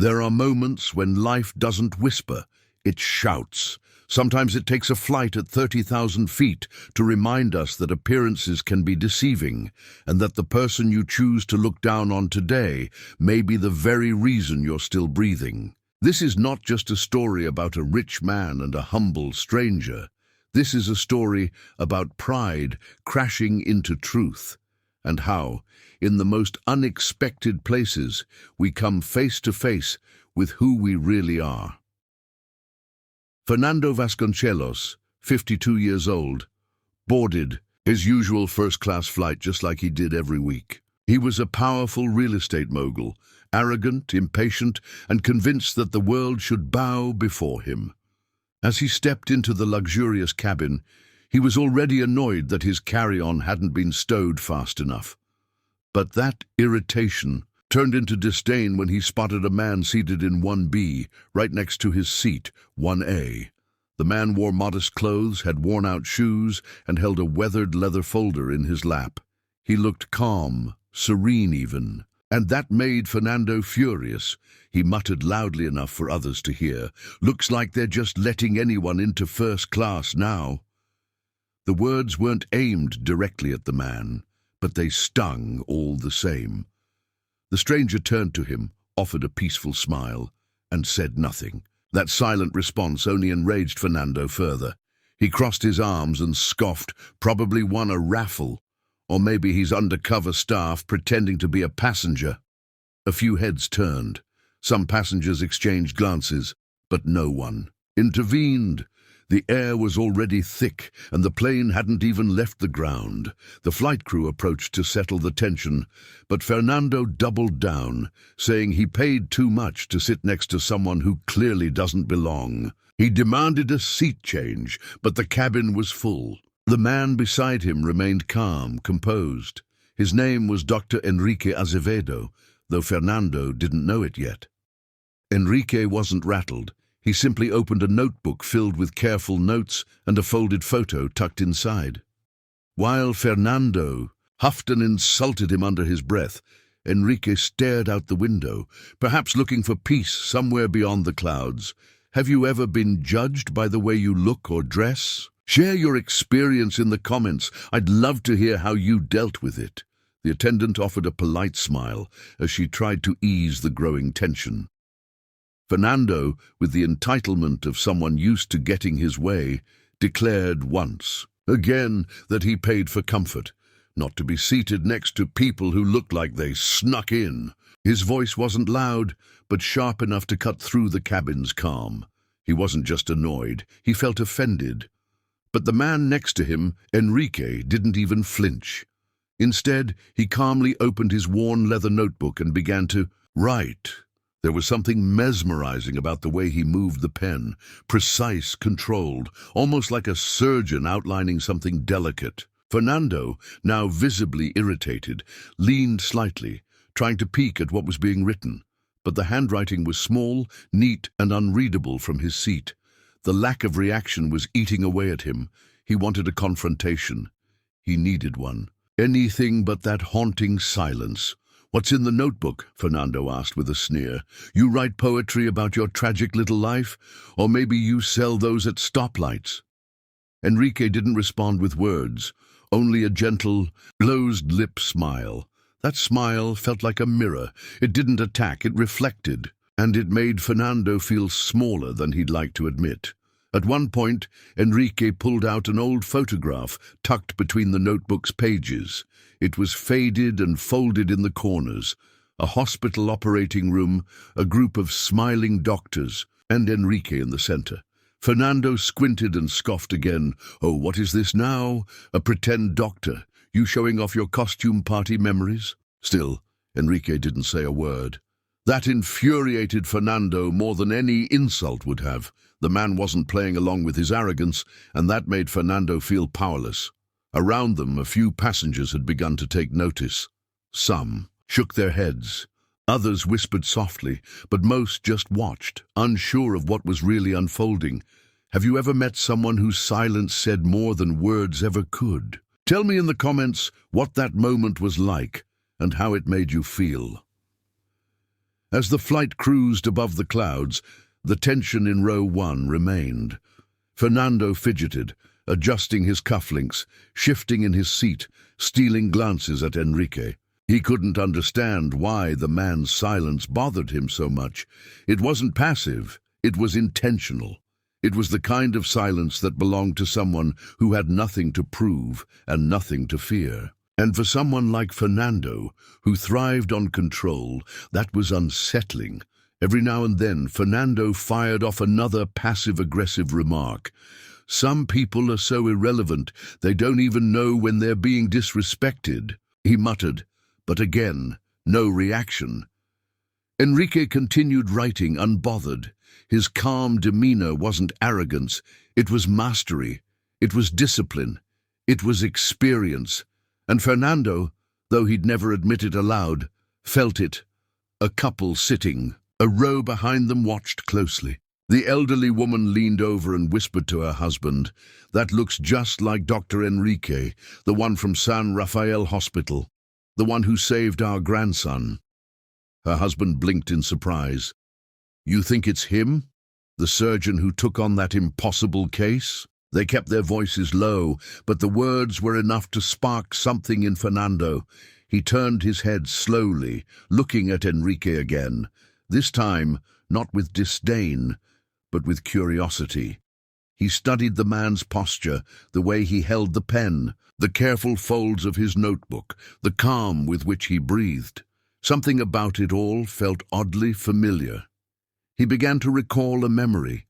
There are moments when life doesn't whisper, it shouts. Sometimes it takes a flight at 30,000 feet to remind us that appearances can be deceiving, and that the person you choose to look down on today may be the very reason you're still breathing. This is not just a story about a rich man and a humble stranger. This is a story about pride crashing into truth, and how, in the most unexpected places, we come face to face with who we really are. Fernando Vasconcelos, 52 years old, boarded his usual first-class flight just like he did every week. He was a powerful real estate mogul, arrogant, impatient, and convinced that the world should bow before him. As he stepped into the luxurious cabin, he was already annoyed that his carry-on hadn't been stowed fast enough. But that irritation turned into disdain when he spotted a man seated in 1B, right next to his seat, 1A. The man wore modest clothes, had worn-out shoes, and held a weathered leather folder in his lap. He looked calm, serene even, and that made Fernando furious. He muttered loudly enough for others to hear, "Looks like they're just letting anyone into first class now." The words weren't aimed directly at the man, but they stung all the same. The stranger turned to him, offered a peaceful smile, and said nothing. That silent response only enraged Fernando further. He crossed his arms and scoffed, probably won a raffle, or maybe he's undercover staff pretending to be a passenger. A few heads turned. Some passengers exchanged glances, but no one intervened. The air was already thick, and the plane hadn't even left the ground. The flight crew approached to settle the tension, but Fernando doubled down, saying he paid too much to sit next to someone who clearly doesn't belong. He demanded a seat change, but the cabin was full. The man beside him remained calm, composed. His name was Dr. Enrique Azevedo, though Fernando didn't know it yet. Enrique wasn't rattled. He simply opened a notebook filled with careful notes and a folded photo tucked inside. While Fernando huffed and insulted him under his breath, Enrique stared out the window, perhaps looking for peace somewhere beyond the clouds. Have you ever been judged by the way you look or dress? Share your experience in the comments. I'd love to hear how you dealt with it. The attendant offered a polite smile as she tried to ease the growing tension. Fernando, with the entitlement of someone used to getting his way, declared once again that he paid for comfort, not to be seated next to people who looked like they snuck in. His voice wasn't loud, but sharp enough to cut through the cabin's calm. He wasn't just annoyed, he felt offended. But the man next to him, Enrique, didn't even flinch. Instead, he calmly opened his worn leather notebook and began to write. There was something mesmerizing about the way he moved the pen, precise, controlled, almost like a surgeon outlining something delicate. Fernando, now visibly irritated, leaned slightly, trying to peek at what was being written. But the handwriting was small, neat, and unreadable from his seat. The lack of reaction was eating away at him. He wanted a confrontation. He needed one. Anything but that haunting silence. "What's in the notebook?" Fernando asked with a sneer. "You write poetry about your tragic little life? Or maybe you sell those at stoplights?" Enrique didn't respond with words, only a gentle, closed-lip smile. That smile felt like a mirror. It didn't attack, it reflected, and it made Fernando feel smaller than he'd like to admit. At one point, Enrique pulled out an old photograph tucked between the notebook's pages. It was faded and folded in the corners. A hospital operating room, a group of smiling doctors, and Enrique in the center. Fernando squinted and scoffed again. "Oh, what is this now? A pretend doctor? You showing off your costume party memories?" Still, Enrique didn't say a word. That infuriated Fernando more than any insult would have. The man wasn't playing along with his arrogance, and that made Fernando feel powerless. Around them, a few passengers had begun to take notice. Some shook their heads. Others whispered softly, but most just watched, unsure of what was really unfolding. Have you ever met someone whose silence said more than words ever could? Tell me in the comments what that moment was like and how it made you feel. As the flight cruised above the clouds, the tension in row 1 remained. Fernando fidgeted, adjusting his cufflinks, shifting in his seat, stealing glances at Enrique. He couldn't understand why the man's silence bothered him so much. It wasn't passive, it was intentional. It was the kind of silence that belonged to someone who had nothing to prove and nothing to fear. And for someone like Fernando, who thrived on control, that was unsettling. Every now and then, Fernando fired off another passive-aggressive remark. Some people are so irrelevant, they don't even know when they're being disrespected, he muttered, but again, no reaction. Enrique continued writing unbothered. His calm demeanor wasn't arrogance, it was mastery, it was discipline, it was experience. And Fernando, though he'd never admit it aloud, felt it. A couple sitting, a row behind them, watched closely. The elderly woman leaned over and whispered to her husband, "That looks just like Dr. Enrique, the one from San Rafael Hospital, the one who saved our grandson." Her husband blinked in surprise. "You think it's him? The surgeon who took on that impossible case?" They kept their voices low, but the words were enough to spark something in Fernando. He turned his head slowly, looking at Enrique again, this time not with disdain, but with curiosity. He studied the man's posture, the way he held the pen, the careful folds of his notebook, the calm with which he breathed. Something about it all felt oddly familiar. He began to recall a memory,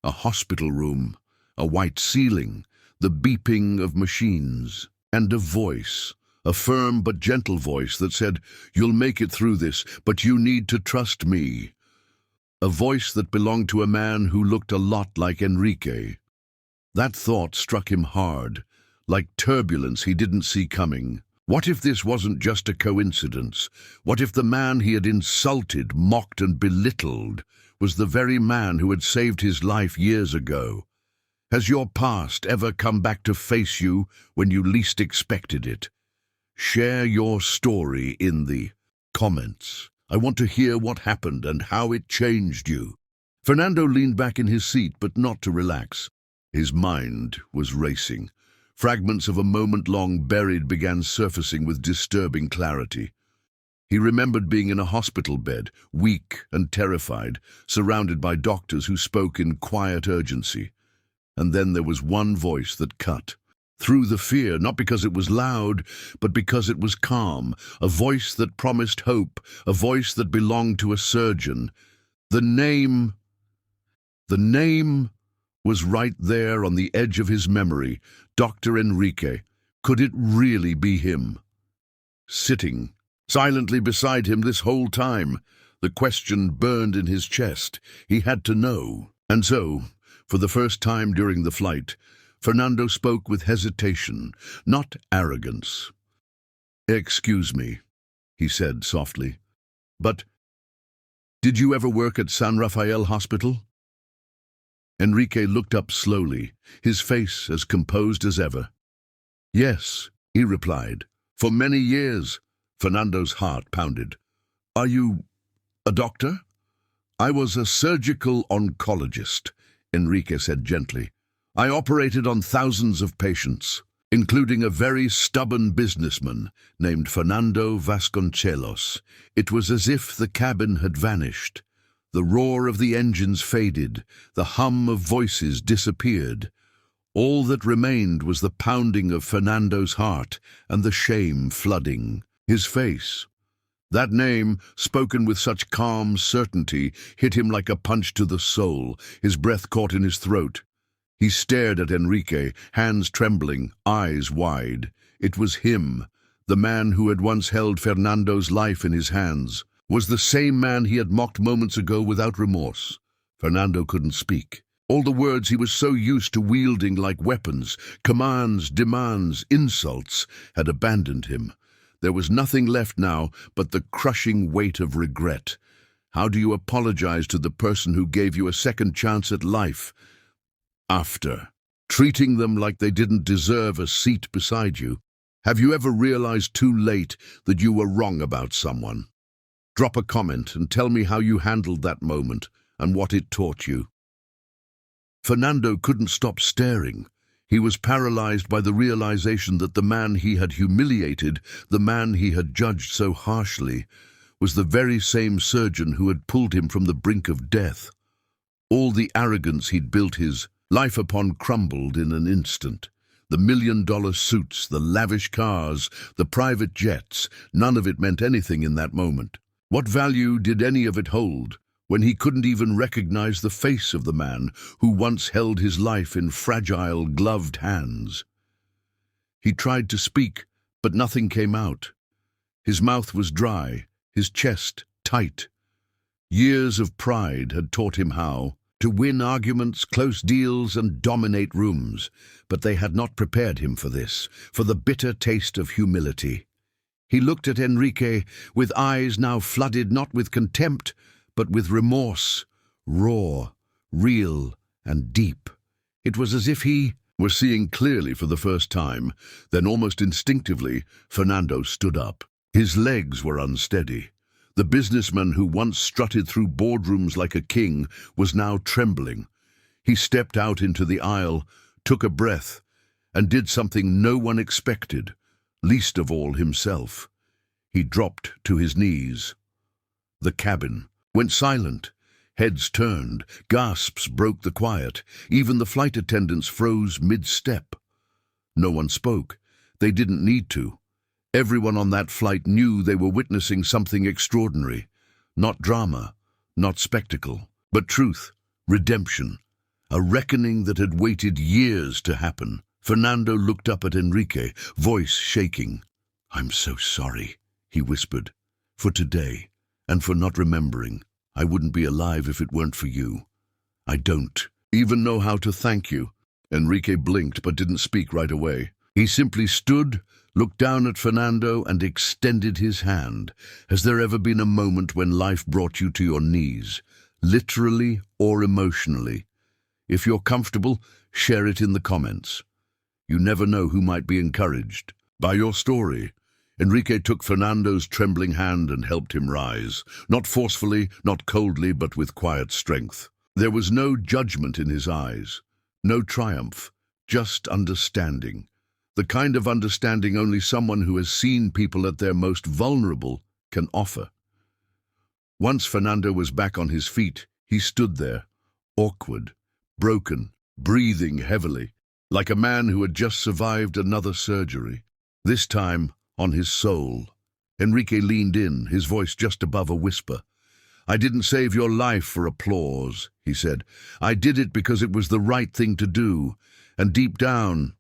a hospital room, a white ceiling, the beeping of machines, and a voice, a firm but gentle voice that said, "You'll make it through this, but you need to trust me." A voice that belonged to a man who looked a lot like Enrique. That thought struck him hard, like turbulence he didn't see coming. What if this wasn't just a coincidence? What if the man he had insulted, mocked, and belittled was the very man who had saved his life years ago? Has your past ever come back to face you when you least expected it? Share your story in the comments. I want to hear what happened and how it changed you. Fernando leaned back in his seat, but not to relax. His mind was racing. Fragments of a moment long buried began surfacing with disturbing clarity. He remembered being in a hospital bed, weak and terrified, surrounded by doctors who spoke in quiet urgency. And then there was one voice that cut through the fear, not because it was loud, but because it was calm, a voice that promised hope, a voice that belonged to a surgeon. The name was right there on the edge of his memory, Dr. Enrique. Could it really be him? Sitting silently beside him this whole time, the question burned in his chest. He had to know. And so, for the first time during the flight, Fernando spoke with hesitation, not arrogance. "Excuse me," he said softly, "but did you ever work at San Rafael Hospital?" Enrique looked up slowly, his face as composed as ever. "Yes," he replied, "for many years." Fernando's heart pounded. "Are you a doctor?" "I was a surgical oncologist," Enrique said gently. "I operated on thousands of patients, including a very stubborn businessman named Fernando Vasconcelos." It was as if the cabin had vanished. The roar of the engines faded, the hum of voices disappeared. All that remained was the pounding of Fernando's heart and the shame flooding his face. That name, spoken with such calm certainty, hit him like a punch to the soul. His breath caught in his throat. He stared at Enrique, hands trembling, eyes wide. It was him, the man who had once held Fernando's life in his hands, was the same man he had mocked moments ago without remorse. Fernando couldn't speak. All the words he was so used to wielding like weapons, commands, demands, insults, had abandoned him. There was nothing left now but the crushing weight of regret. How do you apologize to the person who gave you a second chance at life after treating them like they didn't deserve a seat beside you? Have you ever realized too late that you were wrong about someone? Drop a comment and tell me how you handled that moment and what it taught you. Fernando couldn't stop staring. He was paralyzed by the realization that the man he had humiliated, the man he had judged so harshly, was the very same surgeon who had pulled him from the brink of death. All the arrogance he'd built his life upon crumbled in an instant. The $1 million suits, the lavish cars, the private jets, none of it meant anything in that moment. What value did any of it hold when he couldn't even recognize the face of the man who once held his life in fragile, gloved hands? He tried to speak, but nothing came out. His mouth was dry, his chest tight. Years of pride had taught him how to win arguments, close deals, and dominate rooms, but they had not prepared him for this, for the bitter taste of humility. He looked at Enrique with eyes now flooded not with contempt, but with remorse, raw, real, and deep. It was as if he were seeing clearly for the first time. Then almost instinctively, Fernando stood up. His legs were unsteady. The businessman who once strutted through boardrooms like a king was now trembling. He stepped out into the aisle, took a breath, and did something no one expected, least of all himself. He dropped to his knees. The cabin went silent. Heads turned, gasps broke the quiet. Even the flight attendants froze mid-step. No one spoke. They didn't need to. Everyone on that flight knew they were witnessing something extraordinary. Not drama, not spectacle, but truth, redemption, a reckoning that had waited years to happen. Fernando looked up at Enrique, voice shaking. "I'm so sorry," he whispered, "for today, and for not remembering. I wouldn't be alive if it weren't for you. I don't even know how to thank you." Enrique blinked but didn't speak right away. He simply stood, looked down at Fernando, and extended his hand. Has there ever been a moment when life brought you to your knees, literally or emotionally? If you're comfortable, share it in the comments. You never know who might be encouraged by your story. Enrique took Fernando's trembling hand and helped him rise, not forcefully, not coldly, but with quiet strength. There was no judgment in his eyes, no triumph, just understanding. The kind of understanding only someone who has seen people at their most vulnerable can offer. Once Fernando was back on his feet, he stood there, awkward, broken, breathing heavily, like a man who had just survived another surgery. This time, on his soul. Enrique leaned in, his voice just above a whisper. "I didn't save your life for applause," he said. "I did it because it was the right thing to do. And deep down,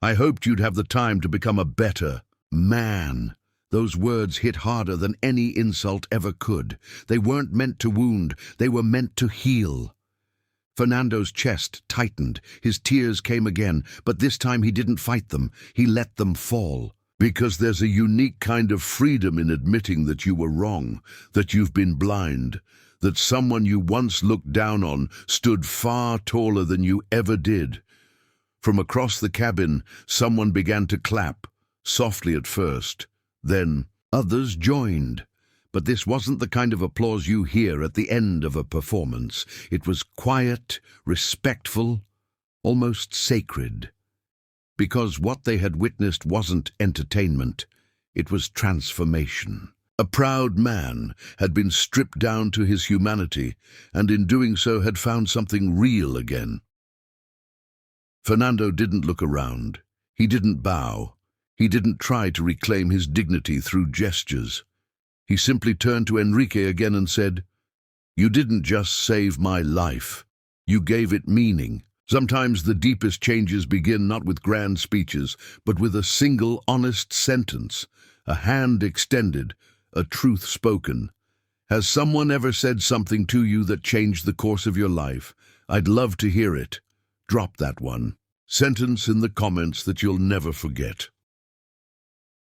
I hoped you'd have the time to become a better man." Those words hit harder than any insult ever could. They weren't meant to wound, they were meant to heal. Fernando's chest tightened, his tears came again, but this time he didn't fight them, he let them fall. Because there's a unique kind of freedom in admitting that you were wrong, that you've been blind, that someone you once looked down on stood far taller than you ever did. From across the cabin, someone began to clap, softly at first. Then others joined. But this wasn't the kind of applause you hear at the end of a performance. It was quiet, respectful, almost sacred. Because what they had witnessed wasn't entertainment, it was transformation. A proud man had been stripped down to his humanity, and in doing so had found something real again. Fernando didn't look around. He didn't bow. He didn't try to reclaim his dignity through gestures. He simply turned to Enrique again and said, "You didn't just save my life. You gave it meaning." Sometimes the deepest changes begin not with grand speeches, but with a single honest sentence, a hand extended, a truth spoken. Has someone ever said something to you that changed the course of your life? I'd love to hear it. Drop that one sentence in the comments that you'll never forget.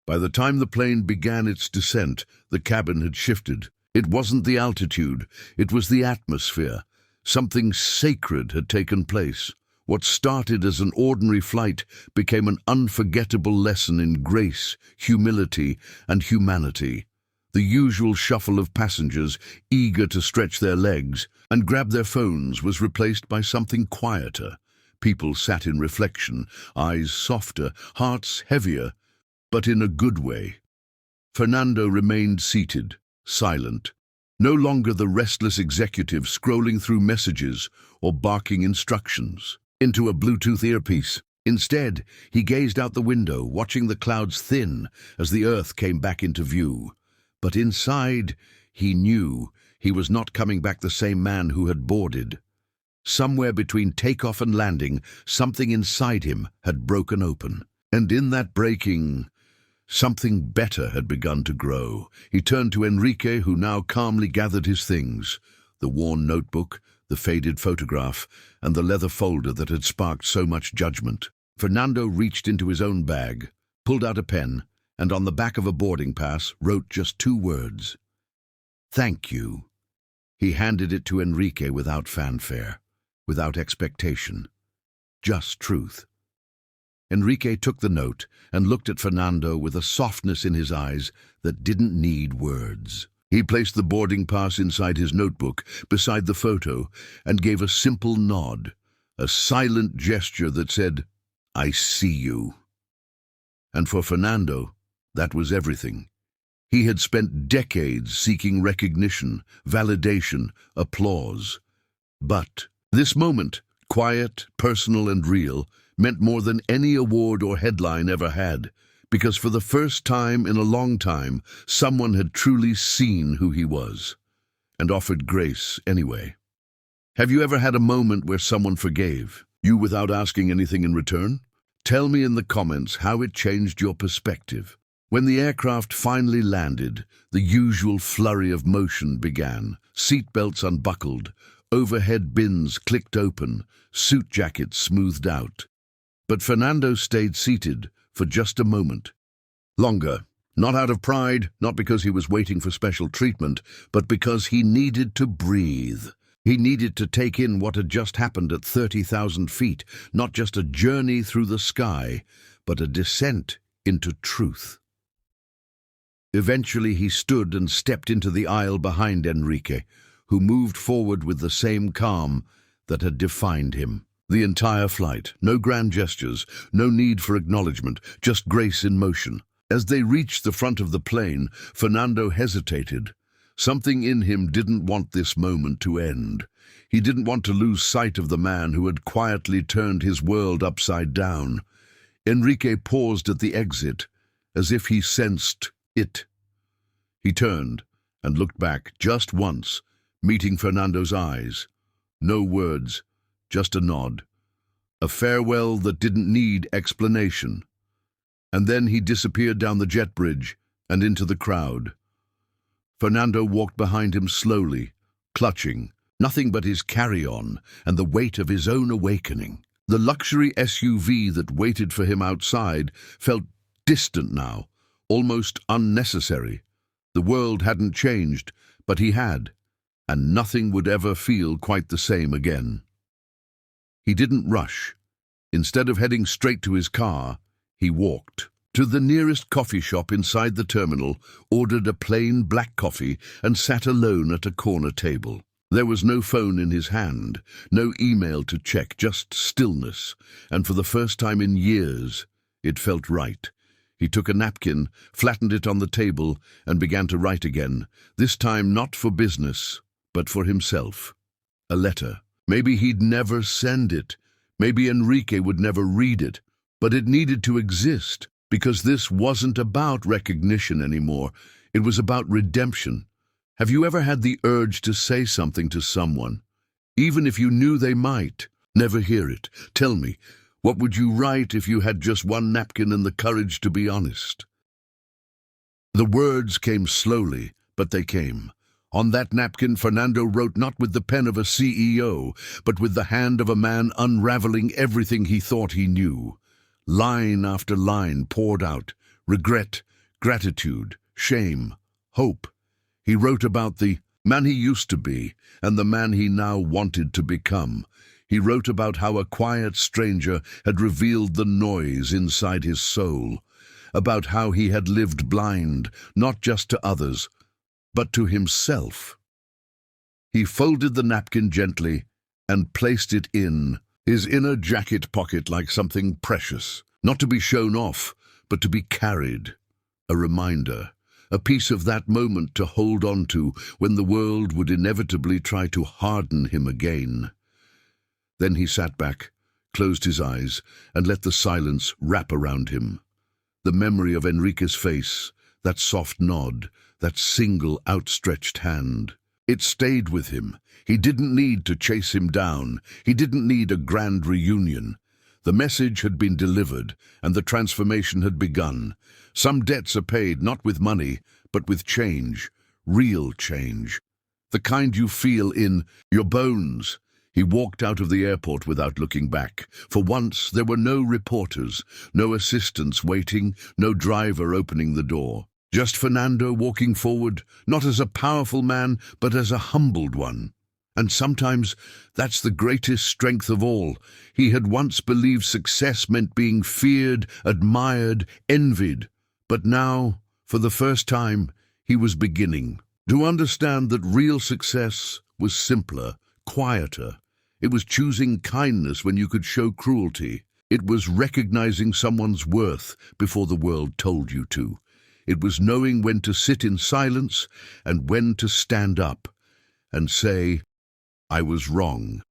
By the time the plane began its descent, the cabin had shifted. It wasn't the altitude, it was the atmosphere. Something sacred had taken place. What started as an ordinary flight became an unforgettable lesson in grace, humility, and humanity. The usual shuffle of passengers, eager to stretch their legs and grab their phones, was replaced by something quieter. People sat in reflection, eyes softer, hearts heavier, but in a good way. Fernando remained seated, silent, no longer the restless executive scrolling through messages or barking instructions into a Bluetooth earpiece. Instead, he gazed out the window, watching the clouds thin as the earth came back into view. But inside, he knew he was not coming back the same man who had boarded. Somewhere between takeoff and landing, something inside him had broken open. And in that breaking, something better had begun to grow. He turned to Enrique, who now calmly gathered his things: the worn notebook, the faded photograph, and the leather folder that had sparked so much judgment. Fernando reached into his own bag, pulled out a pen, and on the back of a boarding pass wrote just 2 words: "Thank you." He handed it to Enrique without fanfare, without expectation, just truth. Enrique took the note and looked at Fernando with a softness in his eyes that didn't need words. He placed the boarding pass inside his notebook, beside the photo, and gave a simple nod, a silent gesture that said, "I see you." And for Fernando, that was everything. He had spent decades seeking recognition, validation, applause. But this moment, quiet, personal, and real, meant more than any award or headline ever had, because for the first time in a long time, someone had truly seen who he was, and offered grace anyway. Have you ever had a moment where someone forgave you without asking anything in return? Tell me in the comments how it changed your perspective. When the aircraft finally landed, the usual flurry of motion began. Seatbelts unbuckled, overhead bins clicked open, suit jackets smoothed out. But Fernando stayed seated for just a moment. Longer, not out of pride, not because he was waiting for special treatment, but because he needed to breathe. He needed to take in what had just happened at 30,000 feet, not just a journey through the sky, but a descent into truth. Eventually he stood and stepped into the aisle behind Enrique, who moved forward with the same calm that had defined him. The entire flight, no grand gestures, no need for acknowledgement, just grace in motion. As they reached the front of the plane, Fernando hesitated. Something in him didn't want this moment to end. He didn't want to lose sight of the man who had quietly turned his world upside down. Enrique paused at the exit, as if he sensed it. He turned and looked back just once, meeting Fernando's eyes. No words, just a nod. A farewell that didn't need explanation. And then he disappeared down the jet bridge and into the crowd. Fernando walked behind him slowly, clutching, nothing but his carry-on and the weight of his own awakening. The luxury SUV that waited for him outside felt distant now, almost unnecessary. The world hadn't changed, but he had, and nothing would ever feel quite the same again. He didn't rush. Instead of heading straight to his car, he walked to the nearest coffee shop inside the terminal, ordered a plain black coffee, and sat alone at a corner table. There was no phone in his hand, no email to check, just stillness, and for the first time in years, it felt right. He took a napkin, flattened it on the table, and began to write again, this time not for business, but for himself. A letter. Maybe he'd never send it. Maybe Enrique would never read it. But it needed to exist, because this wasn't about recognition anymore. It was about redemption. Have you ever had the urge to say something to someone, even if you knew they might never hear it? Tell me, what would you write if you had just one napkin and the courage to be honest? The words came slowly, but they came. On that napkin, Fernando wrote not with the pen of a CEO, but with the hand of a man unraveling everything he thought he knew. Line after line poured out, regret, gratitude, shame, hope. He wrote about the man he used to be and the man he now wanted to become. He wrote about how a quiet stranger had revealed the noise inside his soul, about how he had lived blind, not just to others, but to himself. He folded the napkin gently and placed it in his inner jacket pocket like something precious, not to be shown off, but to be carried. A reminder, a piece of that moment to hold on to when the world would inevitably try to harden him again. Then he sat back, closed his eyes, and let the silence wrap around him. The memory of Enrique's face, that soft nod, that single outstretched hand. It stayed with him. He didn't need to chase him down. He didn't need a grand reunion. The message had been delivered, and the transformation had begun. Some debts are paid not with money, but with change, real change. The kind you feel in your bones. He walked out of the airport without looking back. For once, there were no reporters, no assistants waiting, no driver opening the door. Just Fernando walking forward, not as a powerful man, but as a humbled one. And sometimes that's the greatest strength of all. He had once believed success meant being feared, admired, envied. But now, for the first time, he was beginning to understand that real success was simpler, quieter. It was choosing kindness when you could show cruelty. It was recognizing someone's worth before the world told you to. It was knowing when to sit in silence and when to stand up and say, I was wrong.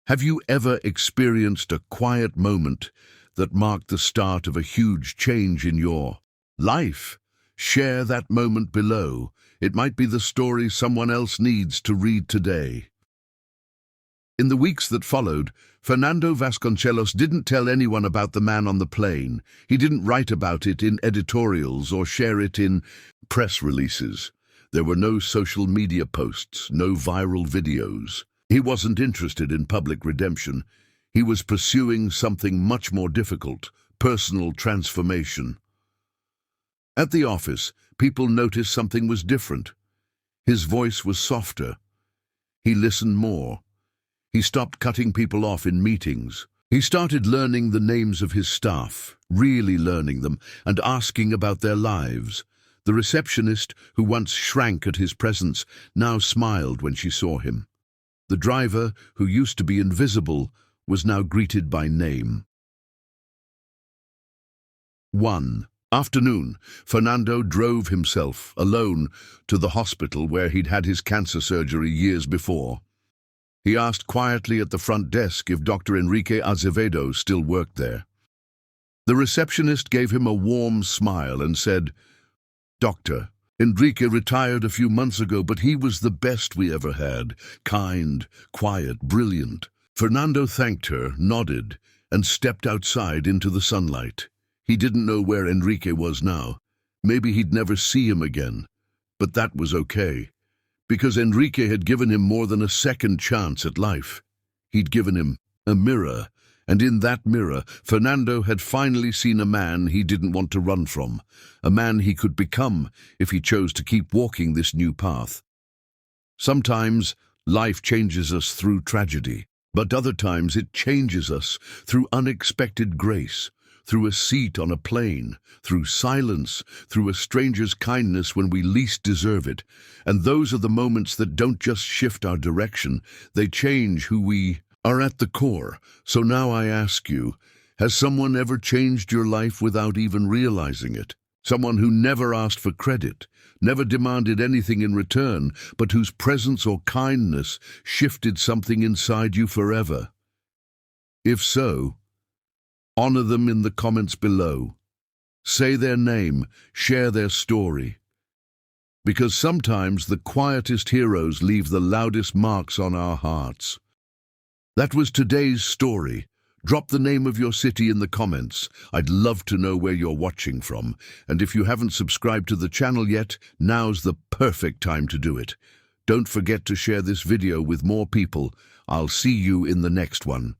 Have you ever experienced a quiet moment that marked the start of a huge change in your life? Share that moment below. It might be the story someone else needs to read today. In the weeks that followed, Fernando Vasconcelos didn't tell anyone about the man on the plane. He didn't write about it in editorials or share it in press releases. There were no social media posts, no viral videos. He wasn't interested in public redemption. He was pursuing something much more difficult, personal transformation. At the office, people noticed something was different. His voice was softer. He listened more. He stopped cutting people off in meetings. He started learning the names of his staff, really learning them, and asking about their lives. The receptionist, who once shrank at his presence, now smiled when she saw him. The driver, who used to be invisible, was now greeted by name. 1 afternoon, Fernando drove himself, alone, to the hospital where he'd had his cancer surgery years before. He asked quietly at the front desk if Dr. Enrique Azevedo still worked there. The receptionist gave him a warm smile and said, Doctor, Enrique retired a few months ago, but he was the best we ever had. Kind, quiet, brilliant. Fernando thanked her, nodded, and stepped outside into the sunlight. He didn't know where Enrique was now. Maybe he'd never see him again. But that was okay, because Enrique had given him more than a second chance at life. He'd given him a mirror, and in that mirror, Fernando had finally seen a man he didn't want to run from, a man he could become if he chose to keep walking this new path. Sometimes life changes us through tragedy, but other times it changes us through unexpected grace, through a seat on a plane, through silence, through a stranger's kindness when we least deserve it. And those are the moments that don't just shift our direction, they change who we are at the core. So now I ask you, has someone ever changed your life without even realizing it? Someone who never asked for credit, never demanded anything in return, but whose presence or kindness shifted something inside you forever? If so, honor them in the comments below. Say their name, share their story. Because sometimes the quietest heroes leave the loudest marks on our hearts. That was today's story. Drop the name of your city in the comments. I'd love to know where you're watching from. And if you haven't subscribed to the channel yet, now's the perfect time to do it. Don't forget to share this video with more people. I'll see you in the next one.